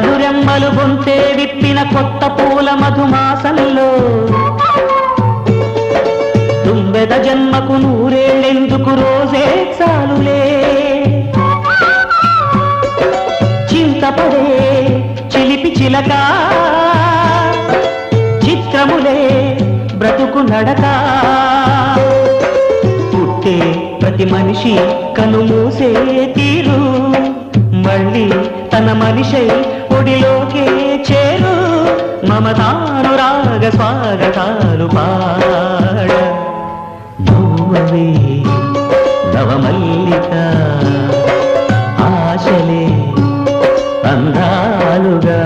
కనురెమ్మలు గొంతే విప్పిన కొత్త పూల మధుమాసంలో దుమ్మెద జన్మకు నూరేళ్ళెందుకు రోజే చాలులే చింతపడే చిలిపి చిలక చిత్రములే బ్రతుకు నడక పుట్టే ప్రతి మనిషి కనుమూసే తీరు మళ్ళీ తన మనిషై ఒడిలోకే చేరు మమతానురాగ స్వాగతాలు పాడ నువ్వే నవమల్లిక ఆశలే అందాలుగా